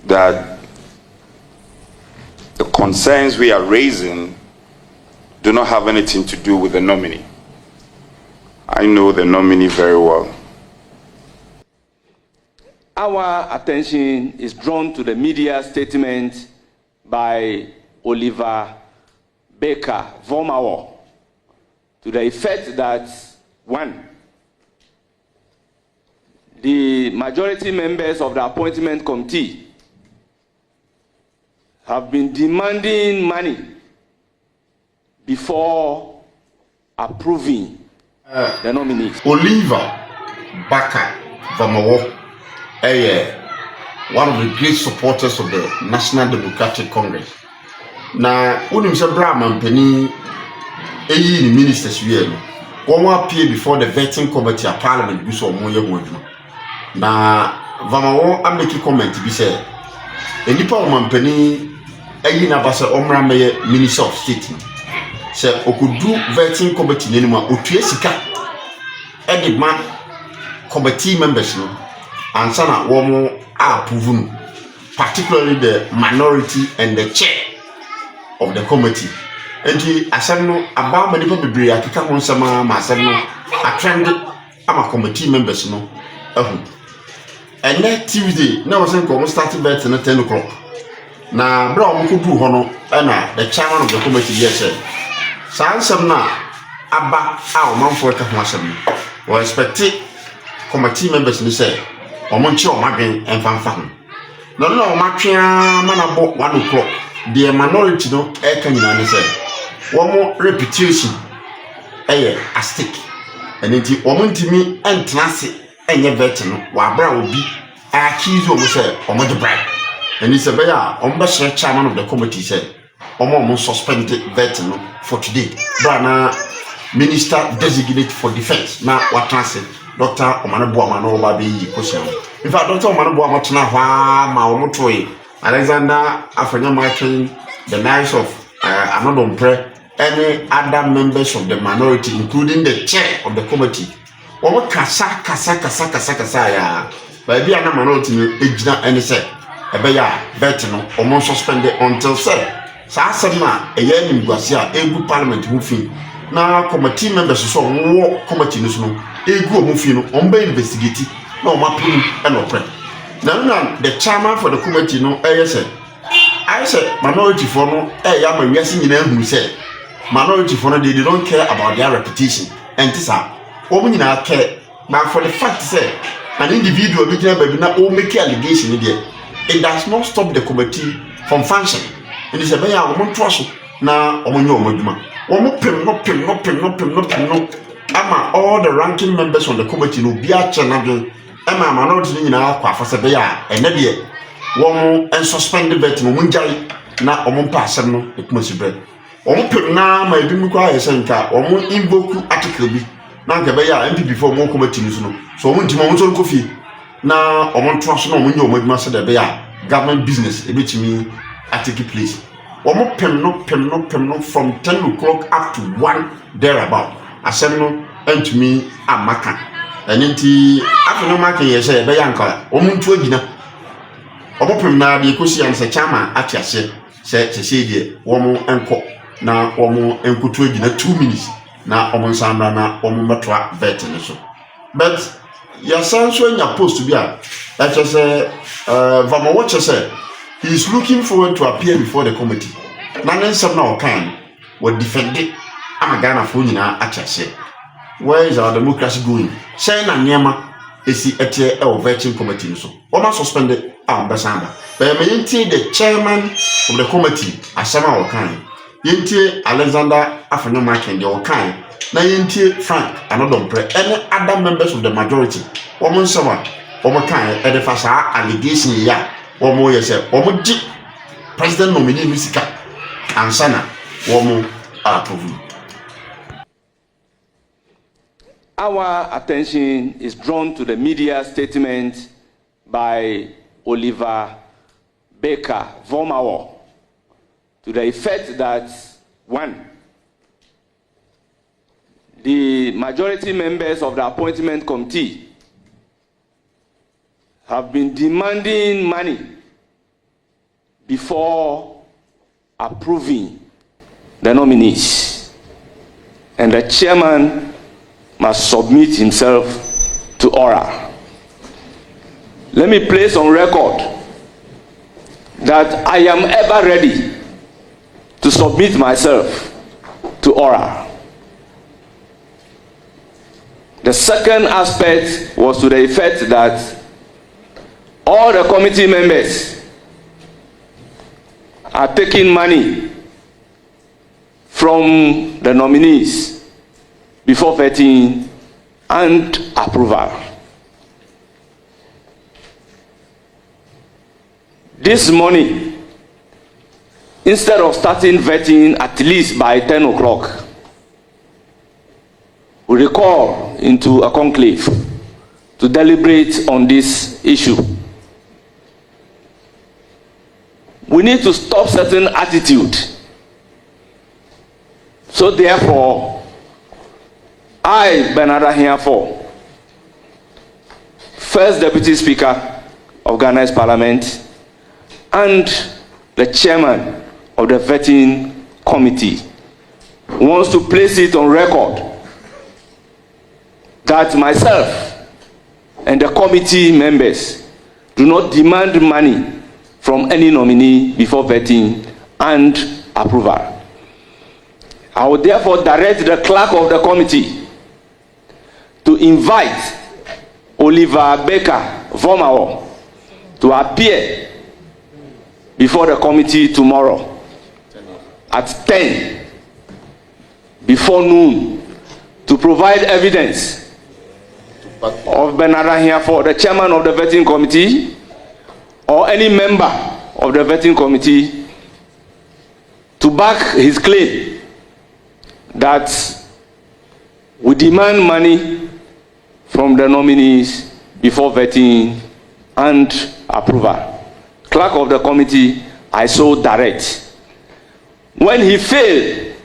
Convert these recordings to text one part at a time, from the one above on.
that the concerns we are raising do not have anything to do with the nominee. I know the nominee very well. Our attention is drawn to the media statement by Oliver Baker Vomawo to the effect that, one, the majority members of the appointment committee have been demanding money before approving the nominees. Oliver Baker Vomawo, one of the great supporters of the National Democratic Congress. Na unim se bra mampani eyi ni ministers wie no won appear before the vetting committee of parliament bi so mo ye ho adwuma na Vomawo ameki comment bi say enipa mampani eyi na ba se omra meye minister of state se okudu vetting committee ni ma otue sika edi ma committee members no ansa na wo mo approve no, particularly the minority and the chair of the committee. And the assemble about many people be a kick on some assemble a trend ama committee members no. And next Tuesday, now was going to start bet at 10 o'clock. Now, Brown could do honor and the chairman of the committee, yes, sir. Some now about our man for a couple or expected committee members in say, or Montreal Maggin and Fanfan. No, Matria man about 1 o'clock. The minority no can you say one more reputation a stick and it woman to me and classic and your veteran while brow will be a keys over say or much bribe and it's a better ambassador chairman of the committee said almost suspended veteran for today Brana minister designated for defense now what transit Dr. Omanabuama no baby question in fact Dr. Omanabuama ma Alexander Afanya Martin, the nice of Anodon Pre, any other members of the minority, including the chair of the committee. Omo kasa ya. But be ana minority no ejina any say. Ebe ya vet no omo suspended until say. Sa asem na eye nimguase a egu parliament mu fin. Na committee members so wo committee no so no egu omo fin no omba investigate na omo approve and opre. Now, the chairman for the committee, no, I said, minority for no, I'm a in who said, minority for no, they don't care about their reputation. And this are women in our care, but for the fact, say, an individual baby not all make allegation in there, it does not stop the committee from functioning. And it's a very woman trust now, on your moduma. No. Ama all the ranking members on the committee no be a channel. Emma minority in our Quafasabea, and Nadia, one and suspended vet no munjai, na omon pass no, it must be bread. Omo na my Bimuka Senka, or more invoke article be, Nankabea, MP before more committees no. So, when Timon coffee, now omon trust no, when you would master the bear, government business, a bit me, article please. Omo no, from 10 o'clock up to 1 thereabout. A seminal, and to me, a macan. And inti after no marking ye say be yanka omuntu agina obopem na de kosi am se chama atia se de womo enko na womo enkutu agina 2 minutes na omo nsamba na omo metwa vet ne so but ya sanso nya post to be a that just Vomawo watch say he is looking forward to appear before the committee na nsem na okan we defend it am Ghana for nyina atia se. Where is our democracy going? China Niema is the vetting committee. So, Oma suspended ambassador. But the chairman of the committee, Asama Okan, Yenti Alexander Afanya Martin, the Okan, na Yenti Frank, another pre, any other members of the majority. Woman Sama, Omakan, and the Fasa allegation ya, Omo yourself, Omo President nominee Misika, and Sana, Womo approve. Our attention is drawn to the media statement by Oliver Baker Vomawo to the effect that, one, the majority members of the appointment committee have been demanding money before approving the nominees, and the chairman must submit himself to oral. Let me place on record that I am ever ready to submit myself to oral. The second aspect was to the effect that all the committee members are taking money from the nominees before vetting and approval. This morning, instead of starting vetting at least by 10 o'clock, we recall into a conclave to deliberate on this issue. We need to stop certain attitude. So therefore, I, Bernard Ahiafo, First Deputy Speaker of Ghana's Parliament and the Chairman of the Vetting Committee, wants to place it on record that myself and the committee members do not demand money from any nominee before vetting and approval. I will therefore direct the clerk of the committee to invite Oliver Baker Vomao to appear before the committee tomorrow at 10 before noon to provide evidence of Bernard Ahiafo, the chairman of the vetting committee, or any member of the vetting committee, to back his claim that we demand money from the nominees before vetting and approval. Clerk of the committee, I so direct. When he failed,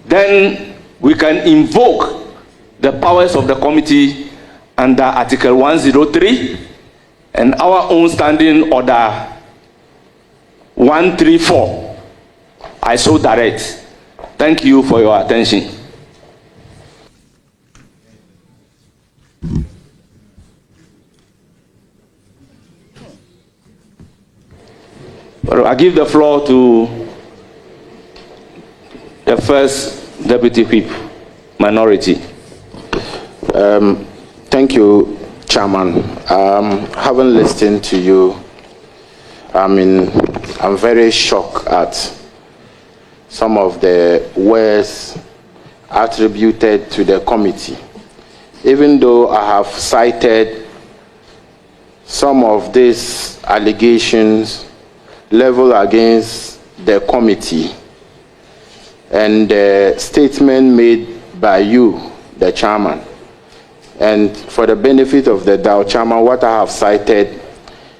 then we can invoke the powers of the committee under Article 103 and our own standing order 134. I so direct. Thank you for your attention. I give the floor to the First Deputy Whip, Minority. Thank you, Chairman. Having listened to you, I'm very shocked at some of the words attributed to the committee. Even though I have cited some of these allegations leveled against the committee and the statement made by you, the chairman. And for the benefit of the doubt, Chairman, what I have cited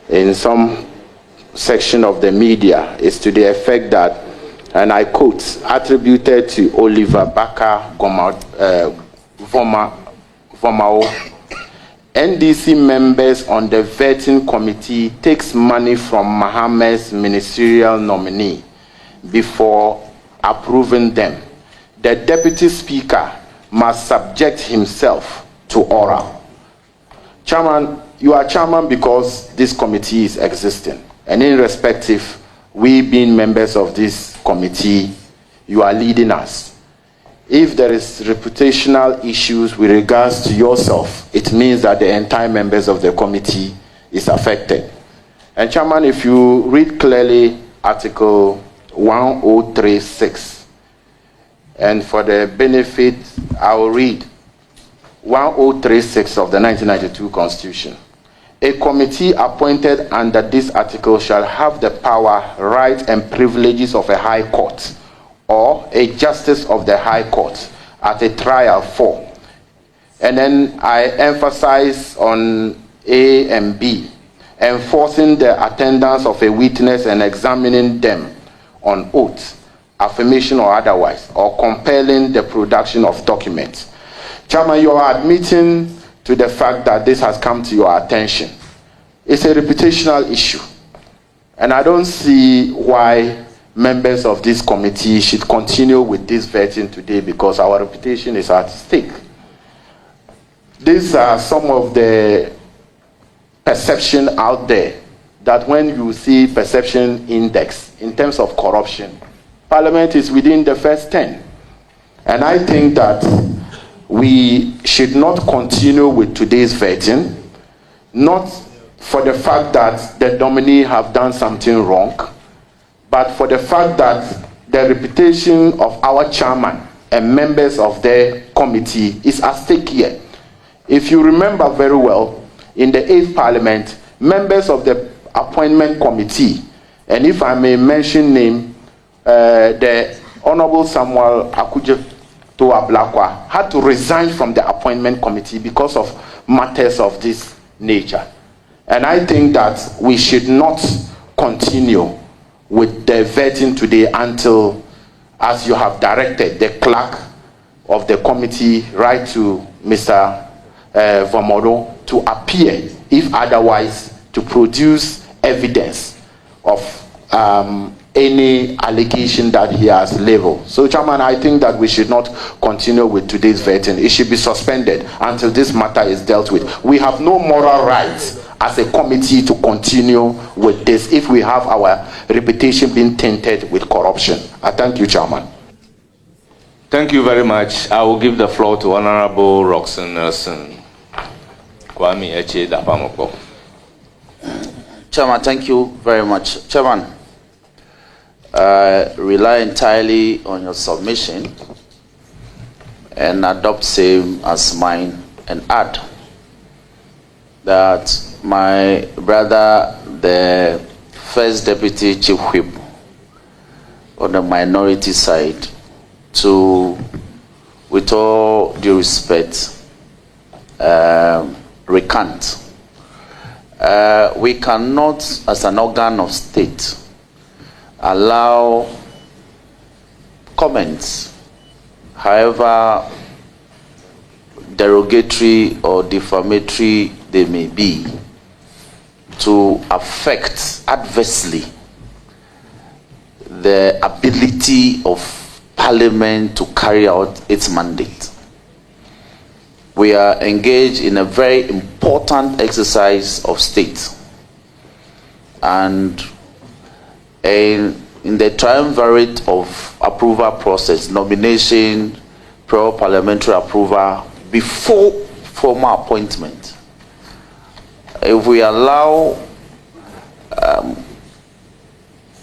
in some section of the media is to the effect that, and I quote, attributed to Oliver Baker Vomao, NDC members on the vetting committee takes money from Mohammed's ministerial nominee before approving them. The deputy speaker must subject himself to oral. Chairman, you are chairman because this committee is existing. And irrespective, we being members of this committee, you are leading us. If there is reputational issues with regards to yourself, it means that the entire members of the committee is affected. And Chairman, if you read clearly Article 1036, and for the benefit, I will read 1036 of the 1992 Constitution. A committee appointed under this article shall have the power, right, and privileges of a high court or a justice of the high court at a trial for. And then I emphasize on A and B, enforcing the attendance of a witness and examining them on oath, affirmation or otherwise, or compelling the production of documents. Chairman, you are admitting to the fact that this has come to your attention. It's a reputational issue. And I don't see why members of this committee should continue with this vetting today, because our reputation is at stake. These are some of the perception out there, that when you see perception index in terms of corruption, Parliament is within the first 10. And I think that we should not continue with today's vetting, not for the fact that the nominee have done something wrong, but for the fact that the reputation of our chairman and members of the committee is at stake here. If you remember very well, in the 8th Parliament, members of the appointment committee, and if I may mention name, the Honorable Samuel Akudje Toa-Blakwa had to resign from the appointment committee because of matters of this nature. And I think that we should not continue with the vetting today until, as you have directed, the clerk of the committee write to Mr. Vomodo to appear, if otherwise, to produce evidence of any allegation that he has leveled. So, Chairman, I think that we should not continue with today's vetting. It should be suspended until this matter is dealt with. We have no moral rights as a committee to continue with this if we have our reputation being tainted with corruption. I thank you, Chairman. Thank you very much. I will give the floor to Honorable Roxanne Nelson. Kwame Eche Dapamoko. Chairman, thank you very much. Chairman, rely entirely on your submission and adopt same as mine, and add that my brother, the first deputy chief whip on the minority side, to, with all due respect, recant. We cannot, as an organ of state, allow comments, however derogatory or defamatory they may be, to affect adversely the ability of Parliament to carry out its mandate. We are engaged in a very important exercise of state, and in the triumvirate of approval process, nomination, prior parliamentary approval, before formal appointment, if we allow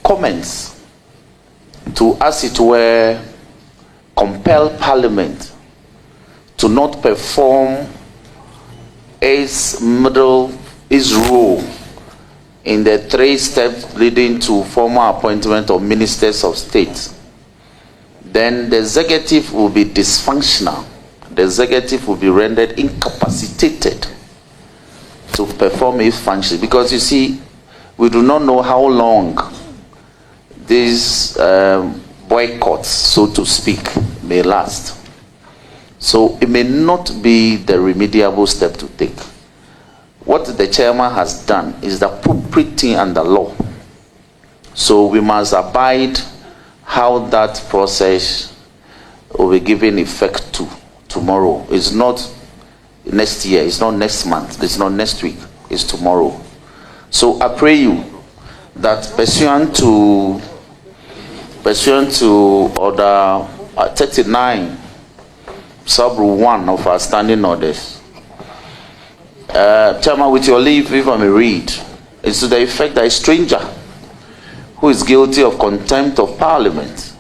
comments to, as it were, compel Parliament to not perform its role in the 3 steps leading to formal appointment of ministers of state, then the executive will be dysfunctional. The executive will be rendered incapacitated to perform its function, because you see, we do not know how long these boycotts, so to speak, may last. So it may not be the remediable step to take. What the chairman has done is the appropriate thing under law. So we must abide how that process will be given effect to tomorrow. It's not next year, it's not next month, it's not next week, it's tomorrow. So I pray you that pursuant to order 39 sub rule 1 of our standing orders, Chairman, with your leave, if I may read, it's to the effect that a stranger who is guilty of contempt of Parliament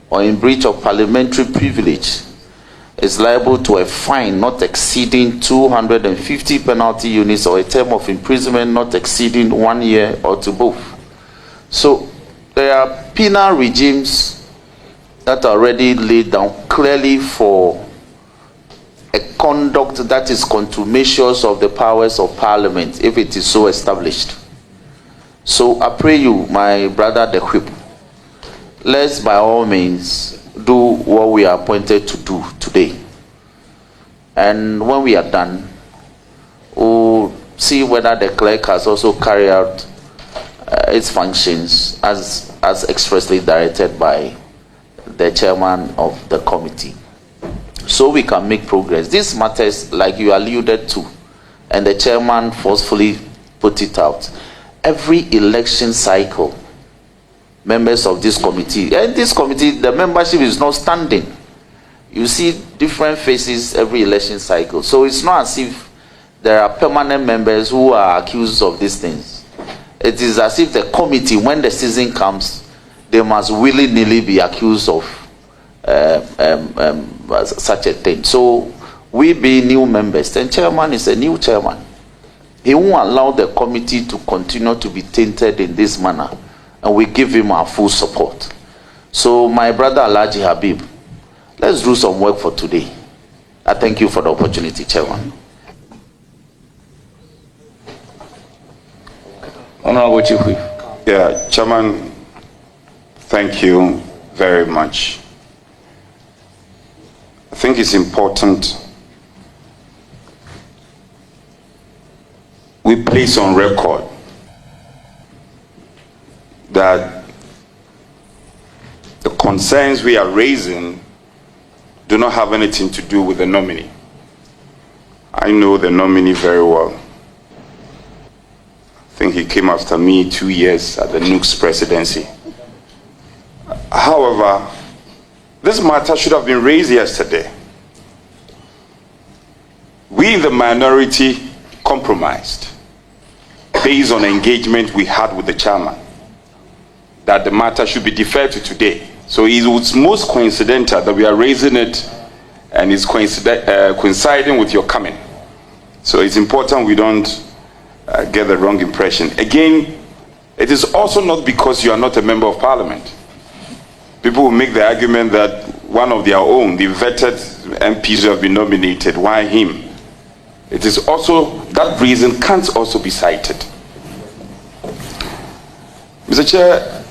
or in breach of parliamentary privilege is liable to a fine not exceeding 250 penalty units or a term of imprisonment not exceeding 1 year or to both. So there are penal regimes that are already laid down clearly for a conduct that is contumacious of the powers of Parliament, if it is so established. So I pray you, my brother the whip, let's by all means do what we are appointed to do today. And when we are done, we'll see whether the clerk has also carried out its functions as expressly directed by the chairman of the committee, so we can make progress. These matters, like you alluded to, and the chairman forcefully put it out, every election cycle, members of this committee, and this committee, the membership is not standing. You see different faces every election cycle. So it's not as if there are permanent members who are accused of these things. It is as if the committee, when the season comes, they must willy-nilly be accused of such a thing. So we being new members, and chairman is a new chairman. He won't allow the committee to continue to be tainted in this manner, and we give him our full support. So my brother Alhaji Habib, let's do some work for today. I thank you for the opportunity, Chairman. Honorable Chief Whip. Yeah, Chairman, thank you very much. I think it's important we place on record that the concerns we are raising do not have anything to do with the nominee. I know the nominee very well. I think he came after me 2 years at the Nooks presidency. However, this matter should have been raised yesterday. We in the minority compromised based on engagement we had with the chairman that the matter should be deferred to today. So it was most coincidental that we are raising it, and it's coinciding with your coming. So it's important we don't get the wrong impression. Again, it is also not because you are not a member of parliament. People will make the argument that one of their own, the vetted MPs who have been nominated, why him? It is also, that reason can't also be cited. Mr. Chair,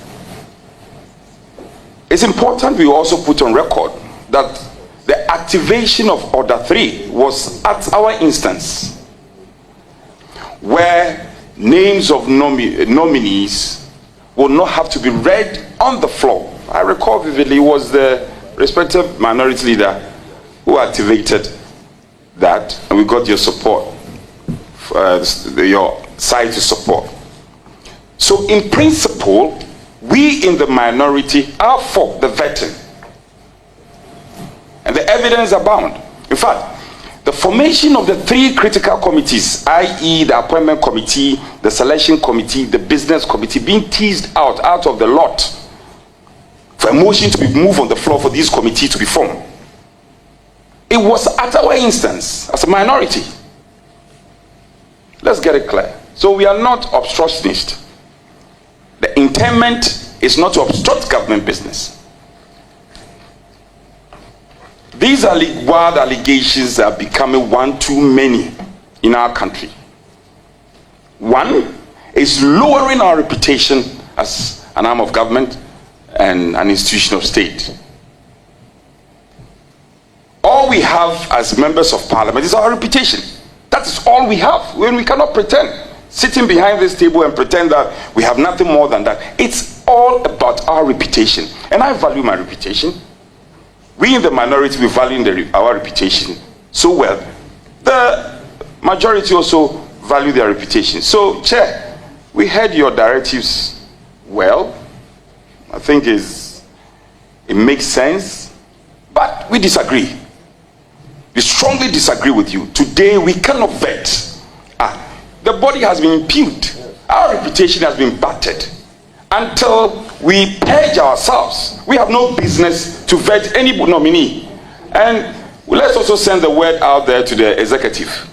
it's important we also put on record that the activation of Order 3 was at our instance, where names of nominees will not have to be read on the floor. I recall vividly it was the respective minority leader who activated that, and we got your support, your side to support. So in principle, we in the minority are for the vetting, and the evidence abound. In fact, the formation of the 3 critical committees, i.e. the appointment committee, the selection committee, the business committee, being teased out of the lot for a motion to be moved on the floor for these committees to be formed. It was at our instance as a minority. Let's get it clear. So we are not obstructionists. The intent is not to obstruct government business. These wild allegations are becoming one too many in our country. One is lowering our reputation as an arm of government and an institution of state. All we have as members of parliament is our reputation. That is all we have. When we cannot pretend, sitting behind this table and pretend that we have nothing more than that. It's all about our reputation. And I value my reputation. We in the minority, we value our reputation so well. The majority also value their reputation. So, Chair, we heard your directives well. I think it makes sense, but we disagree. We strongly disagree with you. Today, we cannot vet. The body has been impugned. Our reputation has been battered. Until we purge ourselves, we have no business to vet any nominee. And let's also send the word out there to the executive.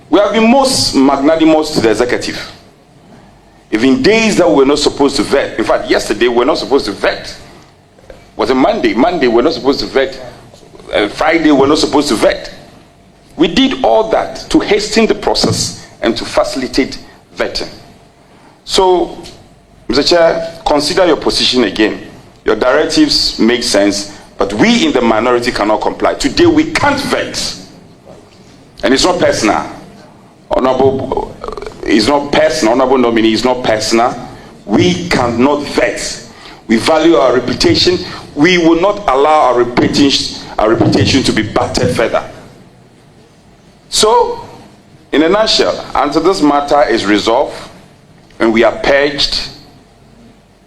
We have been most magnanimous to the executive. If in days that we were not supposed to vet, in fact, yesterday we were not supposed to vet. Was it Monday? Monday we were not supposed to vet. Friday we were not supposed to vet. We did all that to hasten the process and to facilitate vetting. So, Mr. Chair, consider your position again. Your directives make sense, but we in the minority cannot comply. Today we can't vet. And it's not personal. Honorable nominee is not personal. We cannot vet. We value our reputation. We will not allow our reputation to be battered further. So, in a nutshell, until this matter is resolved and we are purged,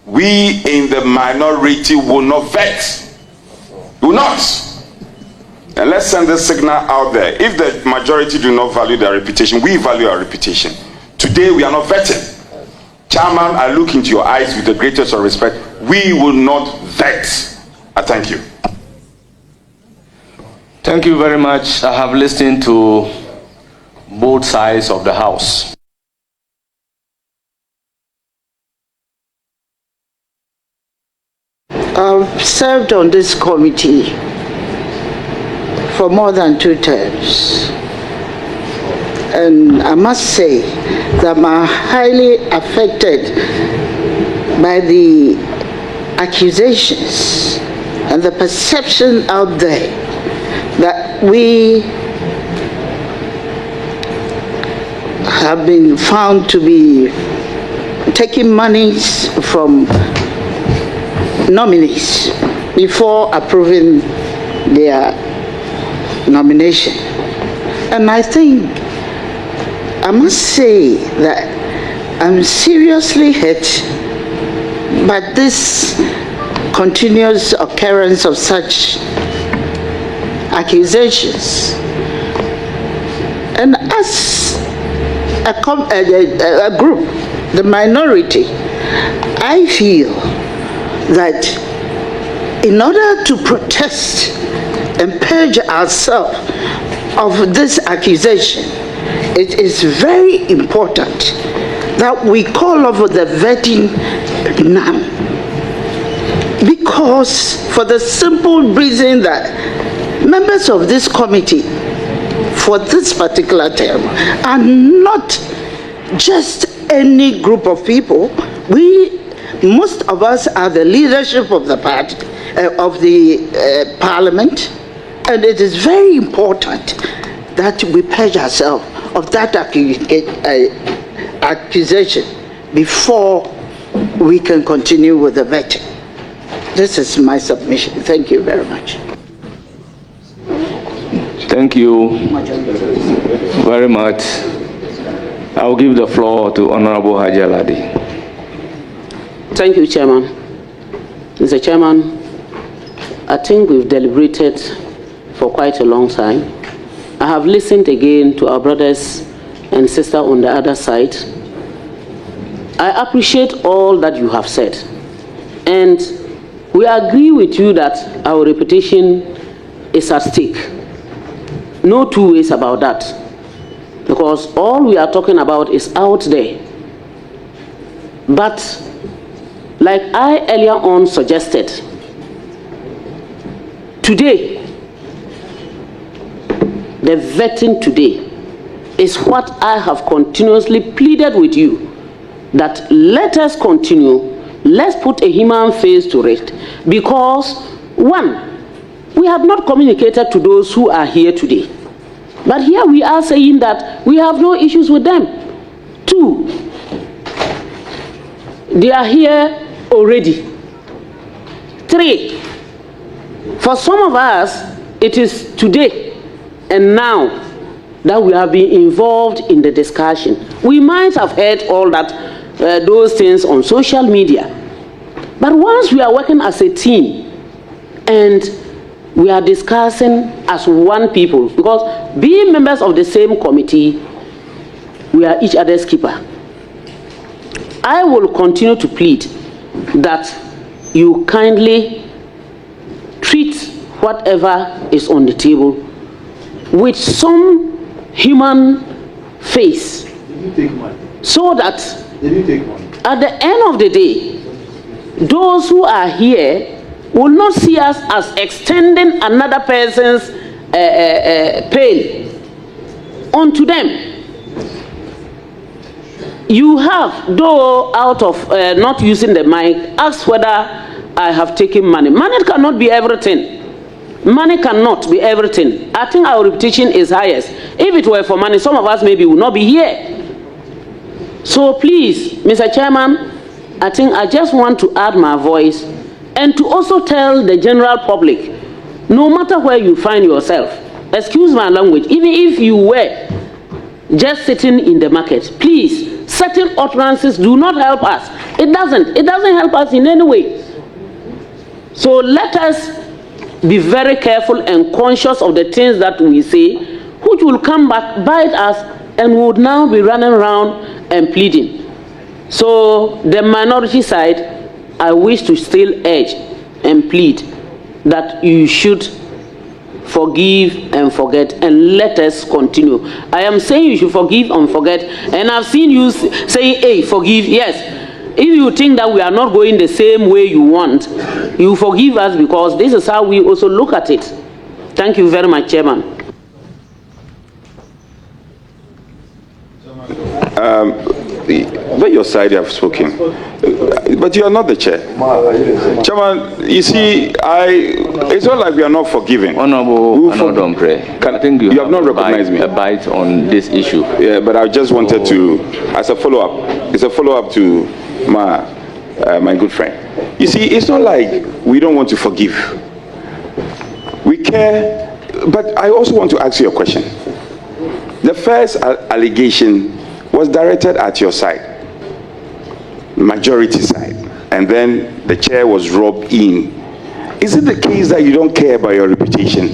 we in the minority will not vet. Will not. And let's send this signal out there. If the majority do not value their reputation, we value our reputation. Today we are not vetting. Chairman, I look into your eyes with the greatest of respect. We will not vet. I thank you. Thank you very much. I have listened to both sides of the House. I've served on this committee for more than 2 terms. And I must say that I'm highly affected by the accusations and the perception out there that we have been found to be taking monies from nominees before approving their nomination. And I think I must say that I'm seriously hurt by this continuous occurrence of such accusations. And as a group, the minority, I feel that in order to protest and purge ourselves of this accusation, it is very important that we call over the vetting now. Because for the simple reason that members of this committee for this particular term are not just any group of people. Most of us are the leadership of the party, of the parliament, and it is very important that we purge ourselves of that accusation before we can continue with the vetting. This is my submission. Thank you very much. Thank you very much. I will give the floor to Honorable Haji Aladi. Thank you, Chairman. Mr. Chairman, I think we've deliberated for quite a long time. I have listened again to our brothers and sisters on the other side. I appreciate all that you have said. And we agree with you that our reputation is at stake. No two ways about that. Because all we are talking about is out there. But like I earlier on suggested, today, the vetting today is what I have continuously pleaded with you, that let us continue, let's put a human face to it. Because, one, we have not communicated to those who are here today. But here we are saying that we have no issues with them. Two, they are here already. Three, for some of us, it is today and now that we have been involved in the discussion. We might have heard all that, those things on social media. But once we are working as a team and we are discussing as one people, because being members of the same committee, we are each other's keeper. I will continue to plead that you kindly treat whatever is on the table with some human face, so that at the end of the day, those who are here will not see us as extending another person's pain onto them. You have, though out of not using the mic, asked whether I have taken money. Money cannot be everything. Money cannot be everything. I think our reputation is highest. If it were for money, some of us maybe would not be here. So please, Mr. Chairman, I think I just want to add my voice and to also tell the general public, no matter where you find yourself, excuse my language, even if you were just sitting in the market, please, certain utterances do not help us. It doesn't help us in any way. So let us be very careful and conscious of the things that we say, which will come back, bite us, and would now be running around and pleading. So the minority side, I wish to still urge and plead that you should forgive and forget, and let us continue. I am saying you should forgive and forget, and I've seen you saying, hey, forgive, yes. If you think that we are not going the same way you want, you forgive us, because this is how we also look at it. Thank you very much, Chairman. But your side have spoken, but you are not the chair. Chairman, you see, it's not like we are not forgiving. Honorable Anodombre, I think you have not recognized me. A bite on this issue. Yeah, but I just wanted to, as a follow-up, it's a follow-up to my good friend. You see, it's not like we don't want to forgive. We care, but I also want to ask you a question. The first allegation was directed at your side, majority side, and then the chair was robbed in. Is it the case that you don't care about your reputation?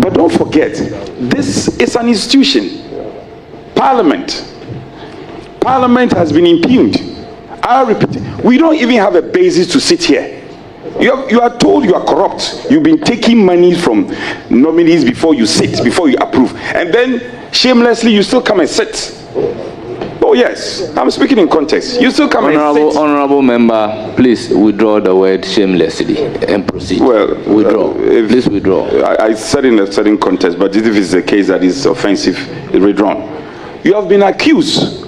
But don't forget, this is an institution. Parliament has been impugned. We don't even have a basis to sit here. You are told you are corrupt. You've been taking money from nominees before you sit, before you approve, and then shamelessly you still come and sit. Oh yes, I'm speaking in context. You still come and sit. Honorable member, please withdraw the word shamelessly and proceed. Well, withdraw. Please withdraw. I said in a certain context, but if it's a case that is offensive, it's withdrawn. You have been accused.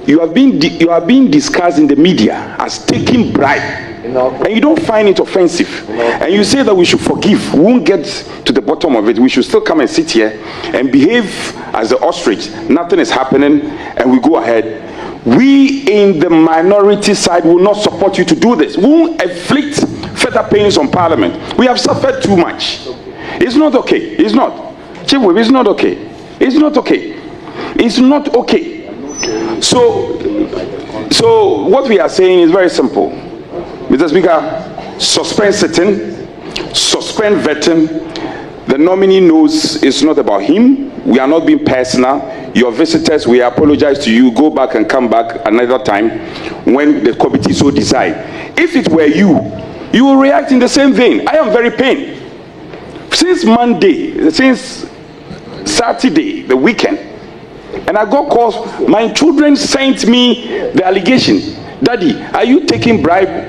You are being discussed in the media as taking bribe, and you don't find it offensive, and you say that we should forgive. We won't get to the bottom of it. We should still come and sit here and behave as the ostrich. Nothing is happening, and we go ahead. We in the minority side will not support you to do this. We won't inflict further pains on Parliament. We have suffered too much. It's not okay. It's not. Chief Whip, it's not okay. It's not okay. It's not okay. So what we are saying is very simple. Mr. Speaker, suspend sitting, suspend vetting. The nominee knows it's not about him. We are not being personal. Your visitors, we apologize to you. Go back and come back another time when the committee so decide. If it were you, you will react in the same vein. I am very pained. Since Monday, since Saturday, the weekend, and I got calls. My children sent me the allegation. Daddy, are you taking bribe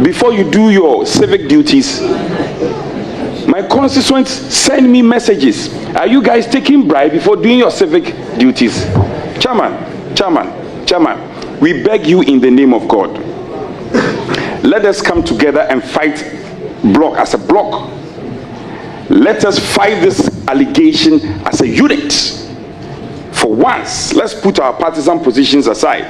before you do your civic duties? My constituents send me messages. Are you guys taking bribe before doing your civic duties? Chairman, we beg you in the name of God. Let us come together and fight block as a block. Let us fight this allegation as a unit. For once, let's put our partisan positions aside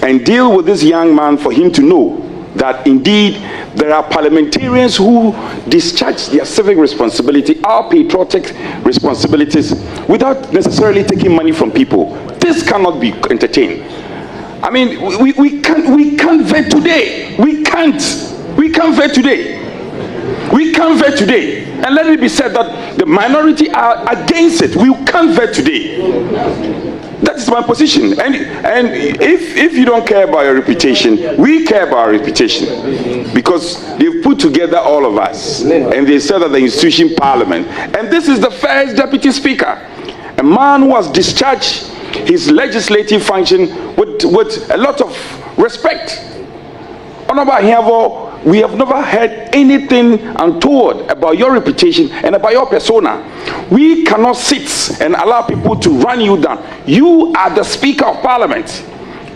and deal with this young man for him to know that indeed there are parliamentarians who discharge their civic responsibility, our patriotic responsibilities, without necessarily taking money from people. This cannot be entertained. I mean, we can't vet today. We can't vet today. We can't vet today. And let it be said that the minority are against it. We can't vet today. That is my position. And if you don't care about your reputation, we care about our reputation. Because they've put together all of us. And they said that the institution Parliament. And this is the first Deputy Speaker. A man who has discharged his legislative function with a lot of respect. Honorable Hiavo, we have never heard anything untoward about your reputation and about your persona. We cannot sit and allow people to run you down. You are the Speaker of Parliament.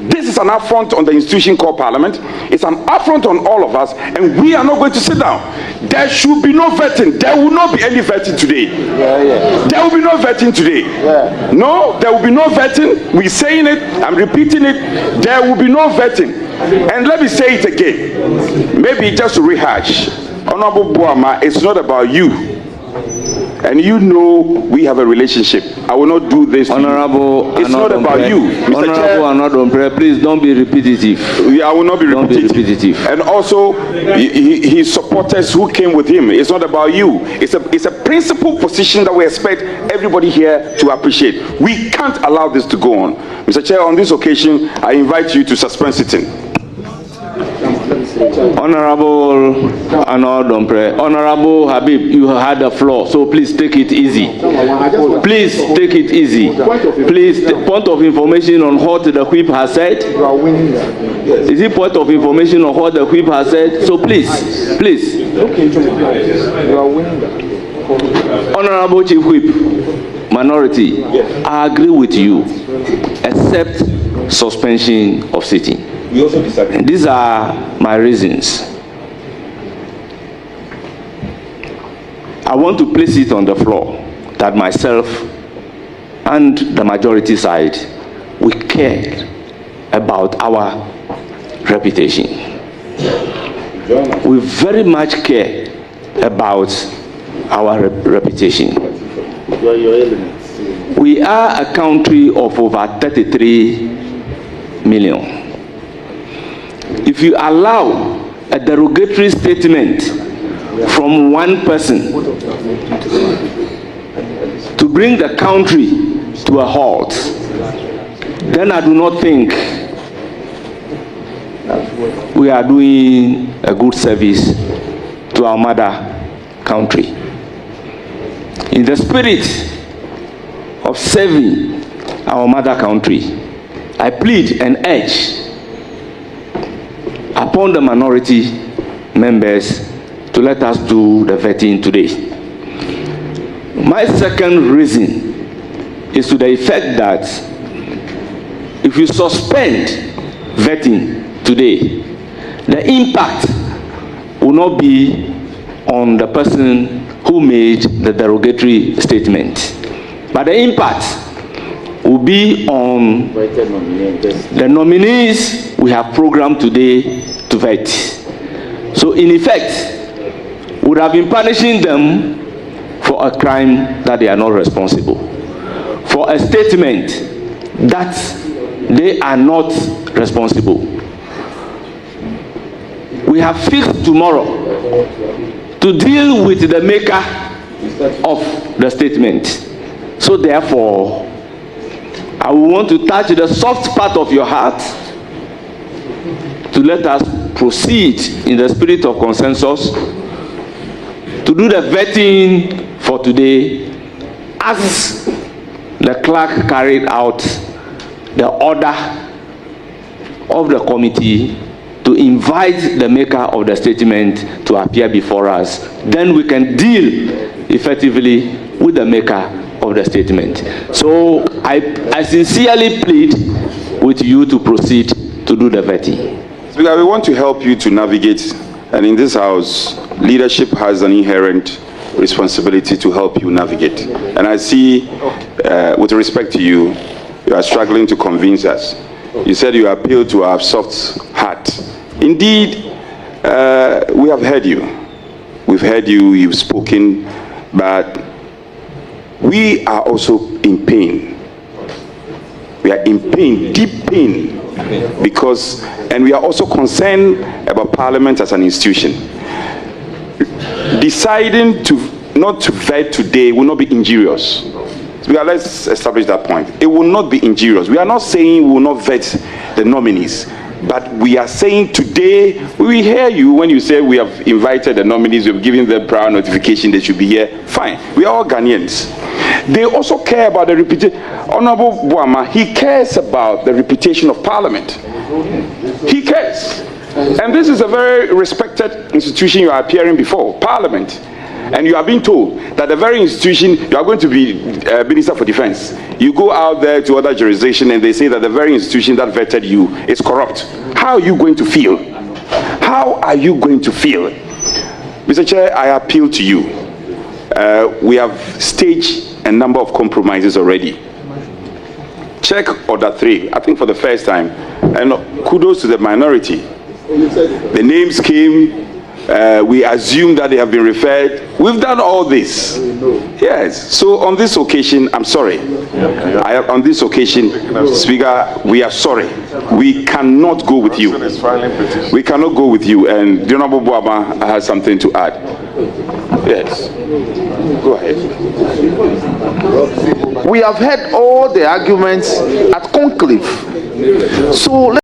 This is an affront on the institution called Parliament. It's an affront on all of us, and we are not going to sit down. There should be no vetting. There will not be any vetting today. There will be no vetting today. No, there will be no vetting. We're saying it, I'm repeating it. There will be no vetting. And let me say it again. Maybe just to rehash. Honorable Boama, it's not about you. And you know we have a relationship. I will not do this. Honorable, it's not about you. Mr. Honorable Anodonpre, please don't be repetitive. I will not be repetitive. And also, his supporters who came with him. It's not about you. It's a principal position that we expect everybody here to appreciate. We can't allow this to go on. Mr. Chair, on this occasion, I invite you to suspend sitting. Honorable Anodonpre, Honorable Habib, you had the floor, so please take it easy. Please take it easy. Please, point of information on what the whip has said. Is it point of information on what the whip has said? So please. Honorable Chief Whip, Minority, I agree with you, except suspension of sitting. We also disagree. These are my reasons. I want to place it on the floor that myself and the majority side, we care about our reputation. We very much care about our reputation. We are a country of over 33 million. If you allow a derogatory statement from one person to bring the country to a halt, then I do not think we are doing a good service to our mother country. In the spirit of serving our mother country, I plead and urge upon the minority members to let us do the vetting today. My second reason is to the effect that if you suspend vetting today, the impact will not be on the person who made the derogatory statement, but the impact will be on the nominees we have programmed today to vet. So in effect, we would have been punishing them for a crime that they are not responsible, for a statement that they are not responsible. We have fixed tomorrow to deal with the maker of the statement. So therefore, I want to touch the soft part of your heart to let us proceed in the spirit of consensus to do the vetting for today as the clerk carried out the order of the committee to invite the maker of the statement to appear before us. Then we can deal effectively with the maker of the statement. So I sincerely plead with you to proceed to do the vetting. Speaker, we want to help you to navigate, and in this house, leadership has an inherent responsibility to help you navigate. And I see, with respect to you, you are struggling to convince us. You said you appeal to our soft heart. Indeed, we have heard you. We've heard you, you've spoken, but we are also in pain. We are in pain, deep pain, because, and we are also concerned about Parliament as an institution. Deciding to not to vet today will not be injurious. Let's establish that point. It will not be injurious. We are not saying we will not vet the nominees, but we are saying today, we hear you when you say we have invited the nominees, we've given them prior notification they should be here. Fine. We are all Ghanaians. They also care about the reputation. Honorable Boama, he cares about the reputation of Parliament. He cares. And this is a very respected institution you are appearing before, Parliament. and you are being told that the very institution, you are going to be Minister for Defense. You go out there to other jurisdiction and they say that the very institution that vetted you is corrupt. How are you going to feel? How are you going to feel? Mr. Chair, I appeal to you. We have staged a number of compromises already. Check Order 3, I think for the first time, and kudos to the minority. The names came, we assume that they have been referred. We've done all this. Yes, so on this occasion, I'm sorry. On this occasion, Speaker, we are sorry. We cannot go with you. We cannot go with you, and the Honorable Boaba has something to add. Yes, go ahead. We have heard all the arguments at conclave. So